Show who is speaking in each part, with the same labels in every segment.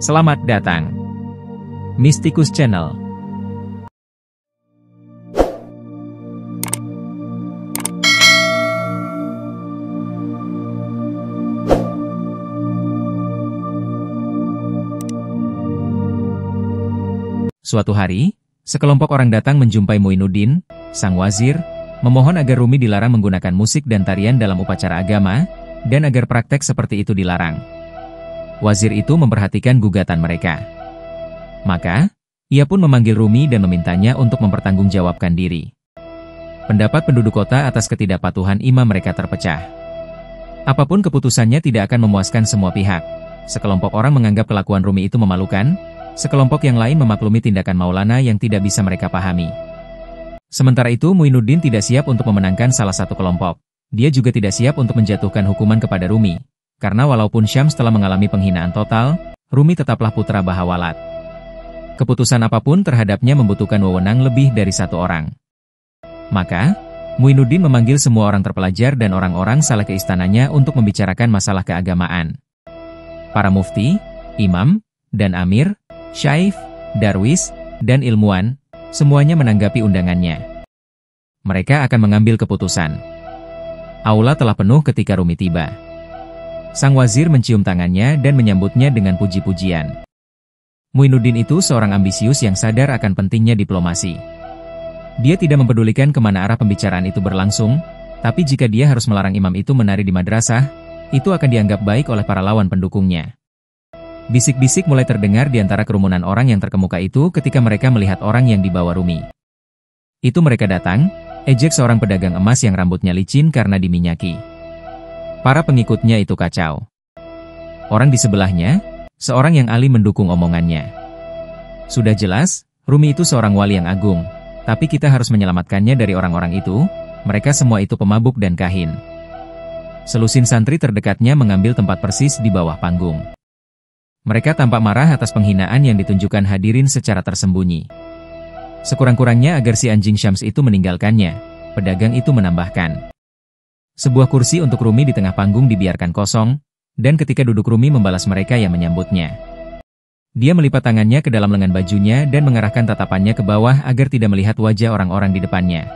Speaker 1: Selamat datang, Mystikus Channel. Suatu hari, sekelompok orang datang menjumpai Muinuddin, sang wazir, memohon agar Rumi dilarang menggunakan musik dan tarian dalam upacara agama, dan agar praktek seperti itu dilarang. Wazir itu memperhatikan gugatan mereka. Maka, ia pun memanggil Rumi dan memintanya untuk mempertanggungjawabkan diri. Pendapat penduduk kota atas ketidakpatuhan imam mereka terpecah. Apapun keputusannya tidak akan memuaskan semua pihak. Sekelompok orang menganggap kelakuan Rumi itu memalukan, sekelompok yang lain memaklumi tindakan Maulana yang tidak bisa mereka pahami. Sementara itu Muinuddin tidak siap untuk memenangkan salah satu kelompok. Dia juga tidak siap untuk menjatuhkan hukuman kepada Rumi. Karena walaupun Syams telah mengalami penghinaan total, Rumi tetaplah putra Bahawalat. Keputusan apapun terhadapnya membutuhkan wewenang lebih dari satu orang. Maka, Muinuddin memanggil semua orang terpelajar dan orang-orang saleh ke istananya untuk membicarakan masalah keagamaan. Para mufti, imam, dan amir, syaikh, darwis, dan ilmuwan, semuanya menanggapi undangannya. Mereka akan mengambil keputusan. Aula telah penuh ketika Rumi tiba. Sang wazir mencium tangannya dan menyambutnya dengan puji-pujian. Muinuddin itu seorang ambisius yang sadar akan pentingnya diplomasi. Dia tidak mempedulikan kemana arah pembicaraan itu berlangsung, tapi jika dia harus melarang imam itu menari di madrasah, itu akan dianggap baik oleh para lawan pendukungnya. Bisik-bisik mulai terdengar di antara kerumunan orang yang terkemuka itu ketika mereka melihat orang yang dibawa Rumi. Itu mereka datang, ejek seorang pedagang emas yang rambutnya licin karena diminyaki. Para pengikutnya itu kacau. Orang di sebelahnya, seorang yang alim mendukung omongannya. Sudah jelas, Rumi itu seorang wali yang agung, tapi kita harus menyelamatkannya dari orang-orang itu, mereka semua itu pemabuk dan kahin. Selusin santri terdekatnya mengambil tempat persis di bawah panggung. Mereka tampak marah atas penghinaan yang ditunjukkan hadirin secara tersembunyi. Sekurang-kurangnya agar si anjing Syams itu meninggalkannya, pedagang itu menambahkan. Sebuah kursi untuk Rumi di tengah panggung dibiarkan kosong, dan ketika duduk Rumi membalas mereka yang menyambutnya. Dia melipat tangannya ke dalam lengan bajunya dan mengarahkan tatapannya ke bawah agar tidak melihat wajah orang-orang di depannya.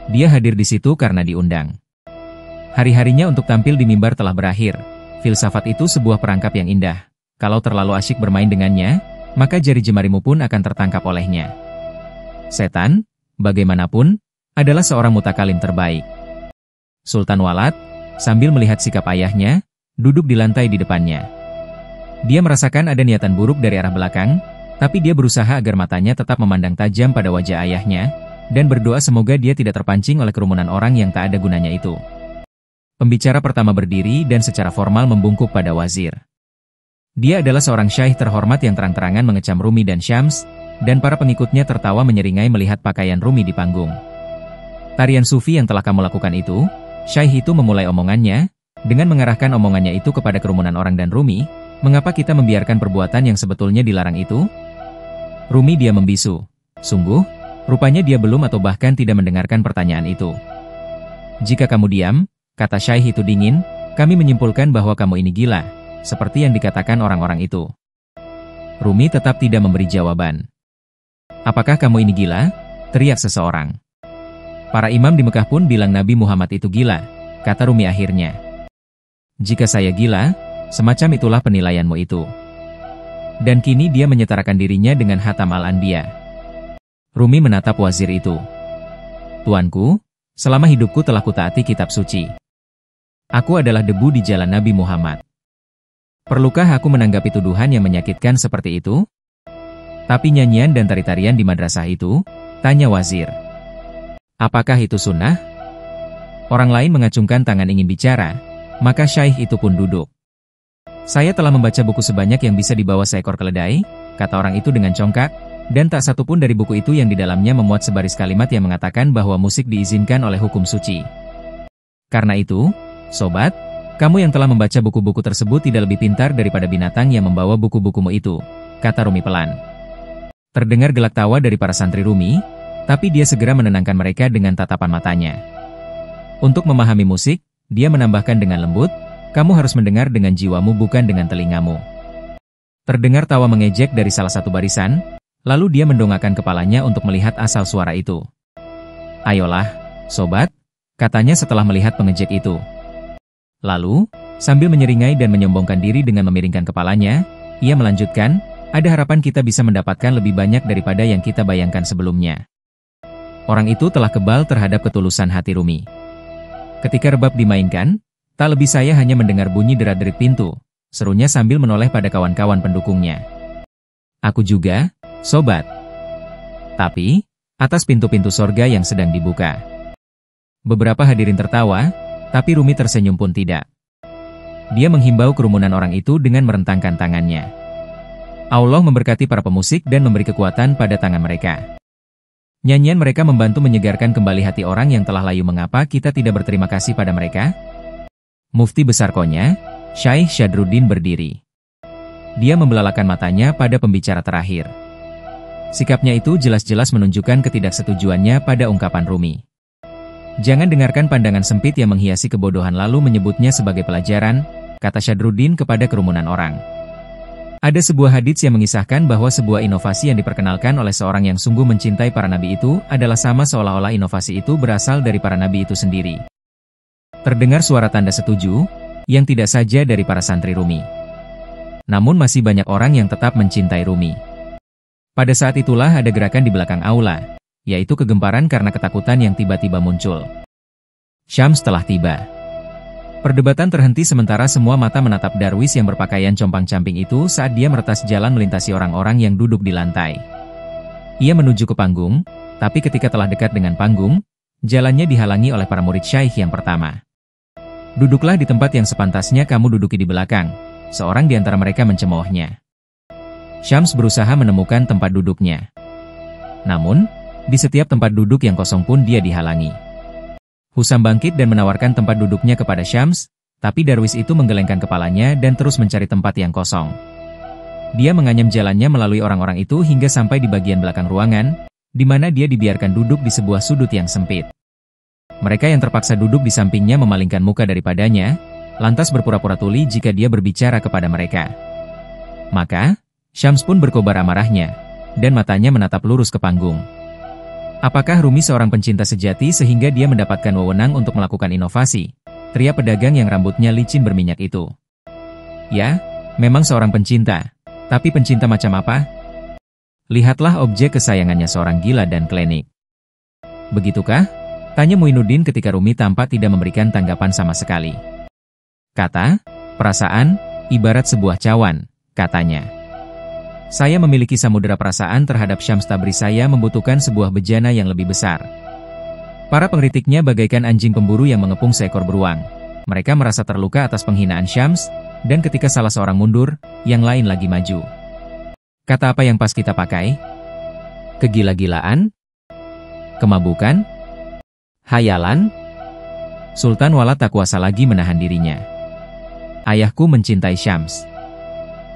Speaker 1: Dia hadir di situ karena diundang. Hari-harinya untuk tampil di mimbar telah berakhir. Filsafat itu sebuah perangkap yang indah. Kalau terlalu asyik bermain dengannya, maka jari jemarimu pun akan tertangkap olehnya. Setan, bagaimanapun, adalah seorang mutakalim terbaik. Sultan Walad, sambil melihat sikap ayahnya, duduk di lantai di depannya. Dia merasakan ada niatan buruk dari arah belakang, tapi dia berusaha agar matanya tetap memandang tajam pada wajah ayahnya, dan berdoa semoga dia tidak terpancing oleh kerumunan orang yang tak ada gunanya itu. Pembicara pertama berdiri dan secara formal membungkuk pada wazir. Dia adalah seorang syaikh terhormat yang terang-terangan mengecam Rumi dan Syams, dan para pengikutnya tertawa menyeringai melihat pakaian Rumi di panggung. Tarian sufi yang telah kamu lakukan itu, syaikh itu memulai omongannya, dengan mengarahkan omongannya itu kepada kerumunan orang dan Rumi, mengapa kita membiarkan perbuatan yang sebetulnya dilarang itu? Rumi dia membisu. Sungguh, rupanya dia belum atau bahkan tidak mendengarkan pertanyaan itu. Jika kamu diam, kata syaikh itu dingin, kami menyimpulkan bahwa kamu ini gila. Seperti yang dikatakan orang-orang itu. Rumi tetap tidak memberi jawaban. Apakah kamu ini gila? Teriak seseorang. Para imam di Mekah pun bilang Nabi Muhammad itu gila, kata Rumi akhirnya. Jika saya gila, semacam itulah penilaianmu itu. Dan kini dia menyetarakan dirinya dengan Hatam al-Anbiya. Rumi menatap wazir itu. Tuanku, selama hidupku telah kutaati kitab suci. Aku adalah debu di jalan Nabi Muhammad. Perlukah aku menanggapi tuduhan yang menyakitkan seperti itu? Tapi nyanyian dan tari-tarian di madrasah itu? Tanya wazir. Apakah itu sunnah? Orang lain mengacungkan tangan ingin bicara, maka syaikh itu pun duduk. Saya telah membaca buku sebanyak yang bisa dibawa seekor keledai, kata orang itu dengan congkak, dan tak satu pun dari buku itu yang di dalamnya memuat sebaris kalimat yang mengatakan bahwa musik diizinkan oleh hukum suci. Karena itu, sobat, kamu yang telah membaca buku-buku tersebut tidak lebih pintar daripada binatang yang membawa buku-bukumu itu, kata Rumi pelan. Terdengar gelak tawa dari para santri Rumi, tapi dia segera menenangkan mereka dengan tatapan matanya. Untuk memahami musik, dia menambahkan dengan lembut, kamu harus mendengar dengan jiwamu bukan dengan telingamu. Terdengar tawa mengejek dari salah satu barisan, lalu dia mendongakkan kepalanya untuk melihat asal suara itu. "Ayolah, sobat," katanya setelah melihat pengejek itu. Lalu, sambil menyeringai dan menyombongkan diri dengan memiringkan kepalanya, ia melanjutkan, "Ada harapan kita bisa mendapatkan lebih banyak daripada yang kita bayangkan sebelumnya." Orang itu telah kebal terhadap ketulusan hati Rumi. Ketika rebab dimainkan, tak lebih saya hanya mendengar bunyi derat-derit pintu, serunya sambil menoleh pada kawan-kawan pendukungnya. "Aku juga, sobat." Tapi, atas pintu-pintu sorga yang sedang dibuka. Beberapa hadirin tertawa, tapi Rumi tersenyum pun tidak. Dia menghimbau kerumunan orang itu dengan merentangkan tangannya. Allah memberkati para pemusik dan memberi kekuatan pada tangan mereka. Nyanyian mereka membantu menyegarkan kembali hati orang yang telah layu. Mengapa kita tidak berterima kasih pada mereka? Mufti besar Konya, Syekh Syadruddin berdiri. Dia membelalakan matanya pada pembicara terakhir. Sikapnya itu jelas-jelas menunjukkan ketidaksetujuannya pada ungkapan Rumi. "Jangan dengarkan pandangan sempit yang menghiasi kebodohan lalu menyebutnya sebagai pelajaran," kata Syadruddin kepada kerumunan orang. Ada sebuah hadits yang mengisahkan bahwa sebuah inovasi yang diperkenalkan oleh seorang yang sungguh mencintai para nabi itu adalah sama seolah-olah inovasi itu berasal dari para nabi itu sendiri. Terdengar suara tanda setuju, yang tidak saja dari para santri Rumi. Namun masih banyak orang yang tetap mencintai Rumi. Pada saat itulah ada gerakan di belakang aula, yaitu kegemparan karena ketakutan yang tiba-tiba muncul. Syams telah tiba. Perdebatan terhenti sementara semua mata menatap Darwis yang berpakaian compang-camping itu saat dia meretas jalan melintasi orang-orang yang duduk di lantai. Ia menuju ke panggung, tapi ketika telah dekat dengan panggung, jalannya dihalangi oleh para murid Syekh yang pertama. "Duduklah di tempat yang sepantasnya kamu duduki di belakang," seorang di antara mereka mencemoohnya. Syams berusaha menemukan tempat duduknya. Namun, di setiap tempat duduk yang kosong pun dia dihalangi. Husam bangkit dan menawarkan tempat duduknya kepada Syams, tapi Darwis itu menggelengkan kepalanya dan terus mencari tempat yang kosong. Dia menganyam jalannya melalui orang-orang itu hingga sampai di bagian belakang ruangan, di mana dia dibiarkan duduk di sebuah sudut yang sempit. Mereka yang terpaksa duduk di sampingnya memalingkan muka daripadanya, lantas berpura-pura tuli jika dia berbicara kepada mereka. Maka, Syams pun berkobar amarahnya, dan matanya menatap lurus ke panggung. Apakah Rumi seorang pencinta sejati sehingga dia mendapatkan wewenang untuk melakukan inovasi? Teriak pedagang yang rambutnya licin berminyak itu. Ya, memang seorang pencinta. Tapi pencinta macam apa? Lihatlah objek kesayangannya seorang gila dan klinik. Begitukah? Tanya Muinuddin ketika Rumi tampak tidak memberikan tanggapan sama sekali. Kata, "Perasaan, ibarat sebuah cawan," katanya. "Saya memiliki samudera perasaan terhadap Syams Tabriz. Saya membutuhkan sebuah bejana yang lebih besar." Para pengkritiknya bagaikan anjing pemburu yang mengepung seekor beruang. Mereka merasa terluka atas penghinaan Syams, dan ketika salah seorang mundur, yang lain lagi maju. Kata apa yang pas kita pakai? Kegila-gilaan? Kemabukan? Hayalan? Sultan Walad tak kuasa lagi menahan dirinya. "Ayahku mencintai Syams."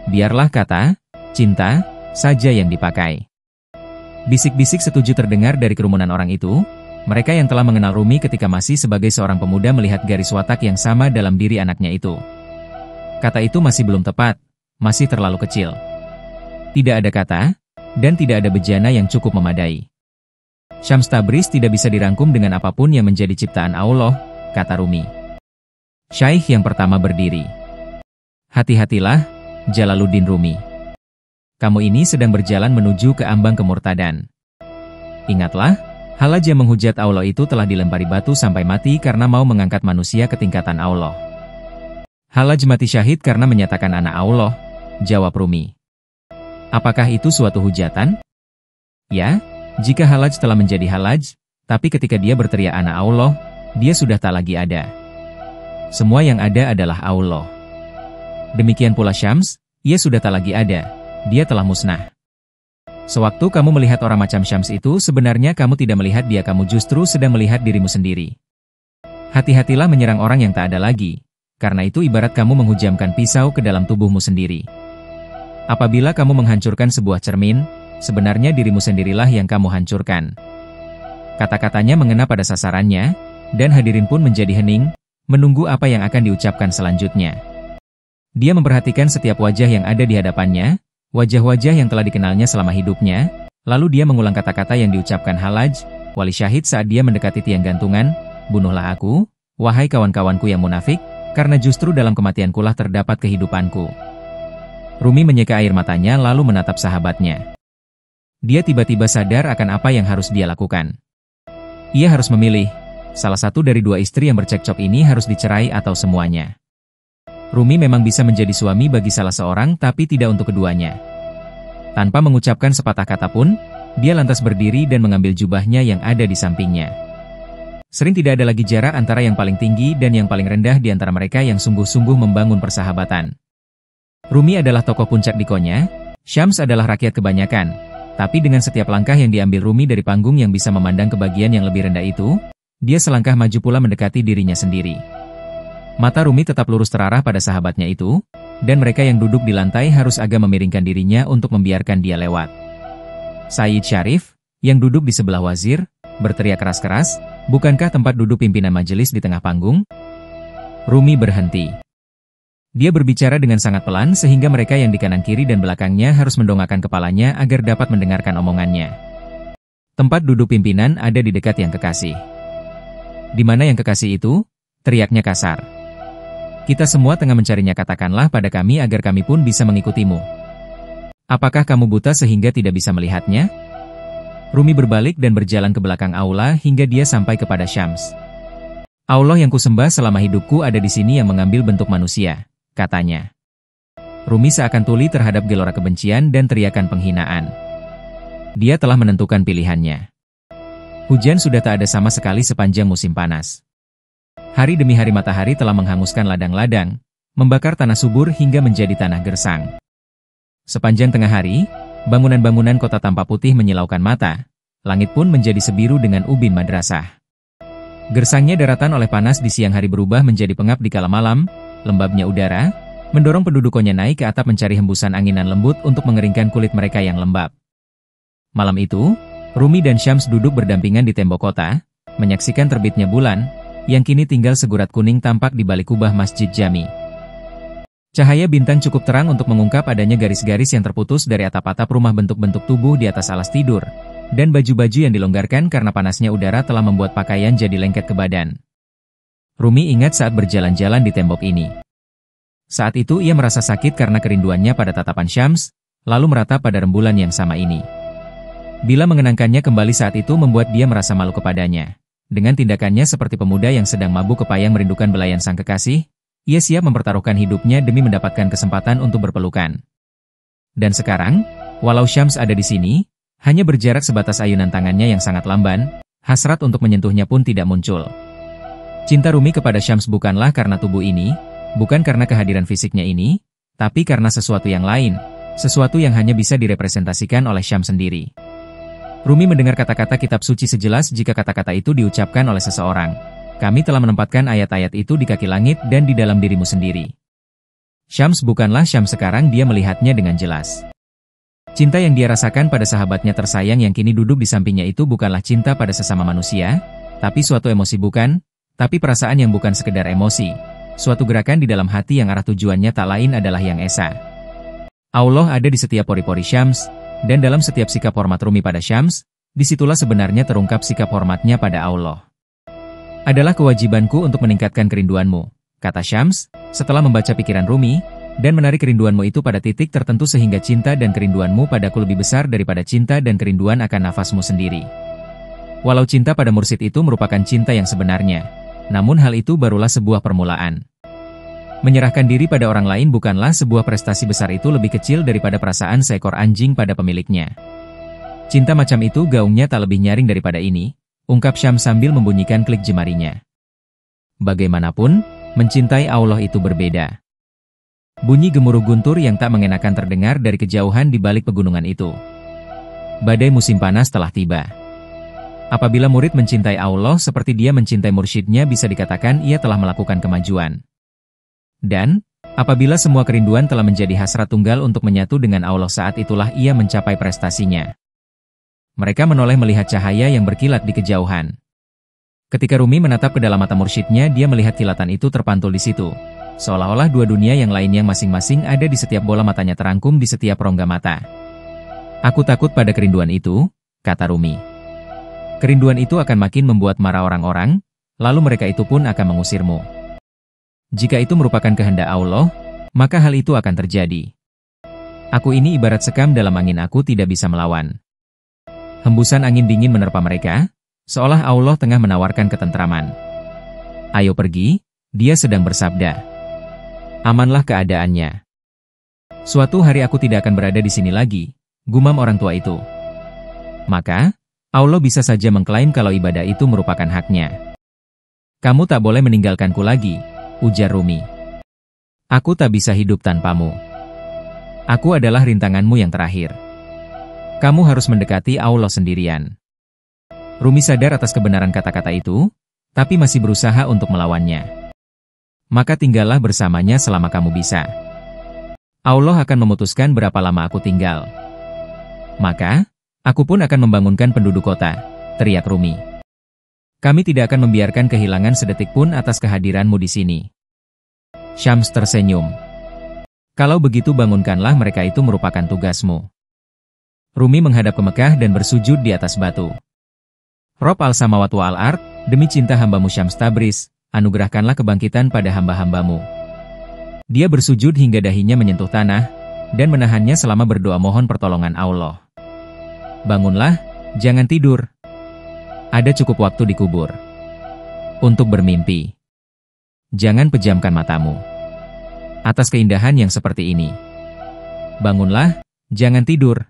Speaker 1: Biarlah kata cinta saja yang dipakai. Bisik-bisik setuju terdengar dari kerumunan orang itu. Mereka yang telah mengenal Rumi ketika masih sebagai seorang pemuda melihat garis watak yang sama dalam diri anaknya itu. Kata itu masih belum tepat, masih terlalu kecil. Tidak ada kata, dan tidak ada bejana yang cukup memadai. Syams Tabriz tidak bisa dirangkum dengan apapun yang menjadi ciptaan Allah, kata Rumi. Syekh yang pertama berdiri. "Hati-hatilah, Jalaluddin Rumi. Kamu ini sedang berjalan menuju ke ambang kemurtadan. Ingatlah, Halaj yang menghujat Allah itu telah dilempari batu sampai mati karena mau mengangkat manusia ke tingkatan Allah." "Halaj mati syahid karena menyatakan anak Allah," jawab Rumi. "Apakah itu suatu hujatan?" "Ya, jika Halaj telah menjadi Halaj, tapi ketika dia berteriak anak Allah, dia sudah tak lagi ada. Semua yang ada adalah Allah. Demikian pula Syams, ia sudah tak lagi ada. Dia telah musnah. Sewaktu kamu melihat orang macam Syams itu, sebenarnya kamu tidak melihat dia, kamu justru sedang melihat dirimu sendiri. Hati-hatilah menyerang orang yang tak ada lagi, karena itu ibarat kamu menghujamkan pisau ke dalam tubuhmu sendiri. Apabila kamu menghancurkan sebuah cermin, sebenarnya dirimu sendirilah yang kamu hancurkan." Kata-katanya mengena pada sasarannya, dan hadirin pun menjadi hening, menunggu apa yang akan diucapkan selanjutnya. Dia memperhatikan setiap wajah yang ada di hadapannya, Wajah-wajah yang telah dikenalnya selama hidupnya, lalu dia mengulang kata-kata yang diucapkan Halaj, wali syahid saat dia mendekati tiang gantungan, "Bunuhlah aku, wahai kawan-kawanku yang munafik, karena justru dalam kematiankulah terdapat kehidupanku." Rumi menyeka air matanya lalu menatap sahabatnya. Dia tiba-tiba sadar akan apa yang harus dia lakukan. Ia harus memilih, salah satu dari dua istri yang bercekcok ini harus dicerai atau semuanya. Rumi memang bisa menjadi suami bagi salah seorang tapi tidak untuk keduanya. Tanpa mengucapkan sepatah kata pun, dia lantas berdiri dan mengambil jubahnya yang ada di sampingnya. Sering tidak ada lagi jarak antara yang paling tinggi dan yang paling rendah di antara mereka yang sungguh-sungguh membangun persahabatan. Rumi adalah tokoh puncak dikonya, Syams adalah rakyat kebanyakan. Tapi dengan setiap langkah yang diambil Rumi dari panggung yang bisa memandang ke bagian yang lebih rendah itu, dia selangkah maju pula mendekati dirinya sendiri. Mata Rumi tetap lurus terarah pada sahabatnya itu, dan mereka yang duduk di lantai harus agak memiringkan dirinya untuk membiarkan dia lewat. Said Syarif, yang duduk di sebelah wazir, berteriak keras-keras, "Bukankah tempat duduk pimpinan majelis di tengah panggung?" Rumi berhenti. Dia berbicara dengan sangat pelan sehingga mereka yang di kanan kiri dan belakangnya harus mendongakkan kepalanya agar dapat mendengarkan omongannya. "Tempat duduk pimpinan ada di dekat yang kekasih." "Di mana yang kekasih itu?" teriaknya kasar. "Kita semua tengah mencarinya, katakanlah pada kami agar kami pun bisa mengikutimu." "Apakah kamu buta sehingga tidak bisa melihatnya?" Rumi berbalik dan berjalan ke belakang aula hingga dia sampai kepada Syams. "Allah yang kusembah selama hidupku ada di sini yang mengambil bentuk manusia," katanya. Rumi seakan tuli terhadap gelora kebencian dan teriakan penghinaan. Dia telah menentukan pilihannya. Hujan sudah tak ada sama sekali sepanjang musim panas. Hari demi hari matahari telah menghanguskan ladang-ladang, membakar tanah subur hingga menjadi tanah gersang. Sepanjang tengah hari, bangunan-bangunan kota tampak putih menyilaukan mata, langit pun menjadi sebiru dengan ubin madrasah. Gersangnya daratan oleh panas di siang hari berubah menjadi pengap di kala malam, lembabnya udara, mendorong penduduk Konya naik ke atap mencari hembusan anginan lembut untuk mengeringkan kulit mereka yang lembab. Malam itu, Rumi dan Syams duduk berdampingan di tembok kota, menyaksikan terbitnya bulan, yang kini tinggal segurat kuning tampak di balik kubah Masjid Jami. Cahaya bintang cukup terang untuk mengungkap adanya garis-garis yang terputus dari atap-atap rumah bentuk-bentuk tubuh di atas alas tidur, dan baju-baju yang dilonggarkan karena panasnya udara telah membuat pakaian jadi lengket ke badan. Rumi ingat saat berjalan-jalan di tembok ini. Saat itu ia merasa sakit karena kerinduannya pada tatapan Syams, lalu meratap pada rembulan yang sama ini. Bila mengenangkannya kembali saat itu membuat dia merasa malu kepadanya. Dengan tindakannya seperti pemuda yang sedang mabuk kepayang merindukan belayan sang kekasih, ia siap mempertaruhkan hidupnya demi mendapatkan kesempatan untuk berpelukan. Dan sekarang, walau Syams ada di sini, hanya berjarak sebatas ayunan tangannya yang sangat lamban, hasrat untuk menyentuhnya pun tidak muncul. Cinta Rumi kepada Syams bukanlah karena tubuh ini, bukan karena kehadiran fisiknya ini, tapi karena sesuatu yang lain, sesuatu yang hanya bisa direpresentasikan oleh Syams sendiri. Rumi mendengar kata-kata kitab suci sejelas jika kata-kata itu diucapkan oleh seseorang. "Kami telah menempatkan ayat-ayat itu di kaki langit dan di dalam dirimu sendiri." Syams bukanlah Syams sekarang, dia melihatnya dengan jelas. Cinta yang dia rasakan pada sahabatnya tersayang yang kini duduk di sampingnya itu bukanlah cinta pada sesama manusia, tapi suatu emosi bukan, tapi perasaan yang bukan sekedar emosi, suatu gerakan di dalam hati yang arah tujuannya tak lain adalah yang esa. Allah ada di setiap pori-pori Syams, dan dalam setiap sikap hormat Rumi pada Syams, disitulah sebenarnya terungkap sikap hormatnya pada Allah. "Adalah kewajibanku untuk meningkatkan kerinduanmu," kata Syams, setelah membaca pikiran Rumi, "dan menarik kerinduanmu itu pada titik tertentu sehingga cinta dan kerinduanmu padaku lebih besar daripada cinta dan kerinduan akan nafasmu sendiri." Walau cinta pada mursyid itu merupakan cinta yang sebenarnya, namun hal itu barulah sebuah permulaan. Menyerahkan diri pada orang lain bukanlah sebuah prestasi besar, itu lebih kecil daripada perasaan seekor anjing pada pemiliknya. Cinta macam itu gaungnya tak lebih nyaring daripada ini, ungkap Syams sambil membunyikan klik jemarinya. Bagaimanapun, mencintai Allah itu berbeda. Bunyi gemuruh guntur yang tak mengenakan terdengar dari kejauhan di balik pegunungan itu. Badai musim panas telah tiba. Apabila murid mencintai Allah seperti dia mencintai mursyidnya, bisa dikatakan ia telah melakukan kemajuan. Dan, apabila semua kerinduan telah menjadi hasrat tunggal untuk menyatu dengan Allah, saat itulah ia mencapai prestasinya. Mereka menoleh melihat cahaya yang berkilat di kejauhan. Ketika Rumi menatap ke dalam mata mursyidnya, dia melihat kilatan itu terpantul di situ. seolah-olah dua dunia yang lainnya masing-masing ada di setiap bola matanya terangkum di setiap rongga mata. Aku takut pada kerinduan itu, kata Rumi. Kerinduan itu akan makin membuat marah orang-orang, lalu mereka itu pun akan mengusirmu. Jika itu merupakan kehendak Allah, maka hal itu akan terjadi. Aku ini ibarat sekam dalam angin, aku tidak bisa melawan. Hembusan angin dingin menerpa mereka, seolah Allah tengah menawarkan ketentraman. Ayo pergi, dia sedang bersabda. Amanlah keadaannya. Suatu hari aku tidak akan berada di sini lagi, gumam orang tua itu. Maka, Allah bisa saja mengklaim kalau ibadah itu merupakan haknya. Kamu tak boleh meninggalkanku lagi, ujar Rumi. Aku tak bisa hidup tanpamu. Aku adalah rintanganmu yang terakhir. Kamu harus mendekati Allah sendirian. Rumi sadar atas kebenaran kata-kata itu, tapi masih berusaha untuk melawannya. Maka tinggallah bersamanya selama kamu bisa. Allah akan memutuskan berapa lama aku tinggal. Maka, aku pun akan membangunkan penduduk kota, teriak Rumi. Kami tidak akan membiarkan kehilangan sedetik pun atas kehadiranmu di sini. Syams tersenyum. Kalau begitu bangunkanlah mereka, itu merupakan tugasmu. Rumi menghadap ke Mekah dan bersujud di atas batu. Rob al-samawat wa al-ard, demi cinta hambamu Syams Tabriz, anugerahkanlah kebangkitan pada hamba-hambamu. Dia bersujud hingga dahinya menyentuh tanah, dan menahannya selama berdoa mohon pertolongan Allah. Bangunlah, jangan tidur. Ada cukup waktu di kubur untuk bermimpi. Jangan pejamkan matamu atas keindahan yang seperti ini. Bangunlah, jangan tidur.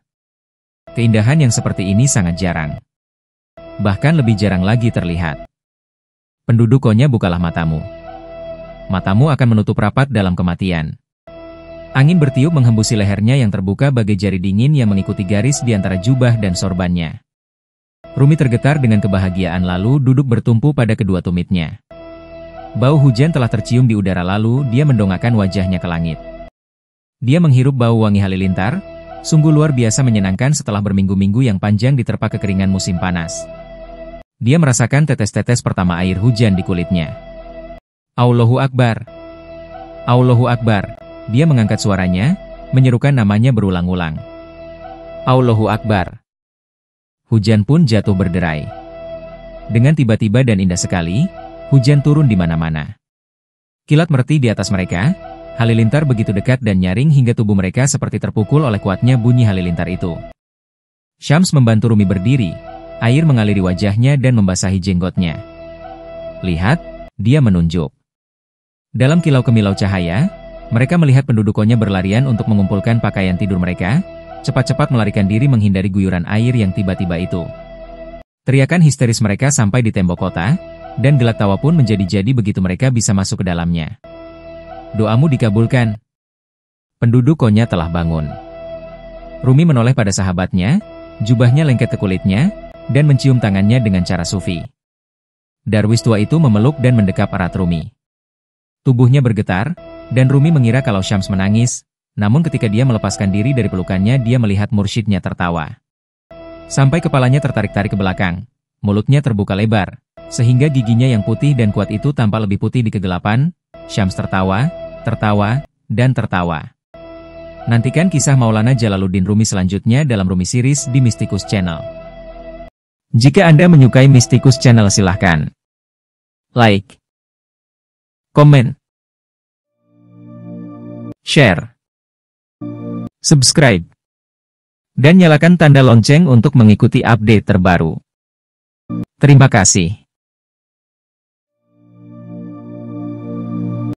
Speaker 1: Keindahan yang seperti ini sangat jarang. Bahkan lebih jarang lagi terlihat. Penduduk Konya, bukalah matamu. Matamu akan menutup rapat dalam kematian. Angin bertiup menghembusi lehernya yang terbuka bagai jari dingin yang mengikuti garis di antara jubah dan sorbannya. Rumi tergetar dengan kebahagiaan lalu duduk bertumpu pada kedua tumitnya. Bau hujan telah tercium di udara lalu dia mendongakkan wajahnya ke langit. Dia menghirup bau wangi halilintar, sungguh luar biasa menyenangkan setelah berminggu-minggu yang panjang diterpa kekeringan musim panas. Dia merasakan tetes-tetes pertama air hujan di kulitnya. Allahu Akbar. Allahu Akbar. Dia mengangkat suaranya, menyerukan namanya berulang-ulang. Allahu Akbar. Hujan pun jatuh berderai. Dengan tiba-tiba dan indah sekali, hujan turun di mana-mana. Kilat merti di atas mereka, halilintar begitu dekat dan nyaring hingga tubuh mereka seperti terpukul oleh kuatnya bunyi halilintar itu. Syams membantu Rumi berdiri, air mengaliri wajahnya dan membasahi jenggotnya. Lihat, dia menunjuk. Dalam kilau-kemilau cahaya, mereka melihat penduduk Konya berlarian untuk mengumpulkan pakaian tidur mereka, cepat-cepat melarikan diri menghindari guyuran air yang tiba-tiba itu. Teriakan histeris mereka sampai di tembok kota, dan gelak tawa pun menjadi-jadi begitu mereka bisa masuk ke dalamnya. Doamu dikabulkan. Penduduk Konya telah bangun. Rumi menoleh pada sahabatnya, jubahnya lengket ke kulitnya, dan mencium tangannya dengan cara sufi. Darwis tua itu memeluk dan mendekap erat Rumi. Tubuhnya bergetar, dan Rumi mengira kalau Syams menangis, namun ketika dia melepaskan diri dari pelukannya dia melihat mursyidnya tertawa. Sampai kepalanya tertarik-tarik ke belakang, mulutnya terbuka lebar, sehingga giginya yang putih dan kuat itu tampak lebih putih di kegelapan. Syams tertawa, tertawa, dan tertawa. Nantikan kisah Maulana Jalaluddin Rumi selanjutnya dalam Rumi Series di Mystikus Channel. Jika Anda menyukai Mystikus Channel silahkan like, komen, share, subscribe, dan nyalakan tanda lonceng untuk mengikuti update terbaru. Terima kasih.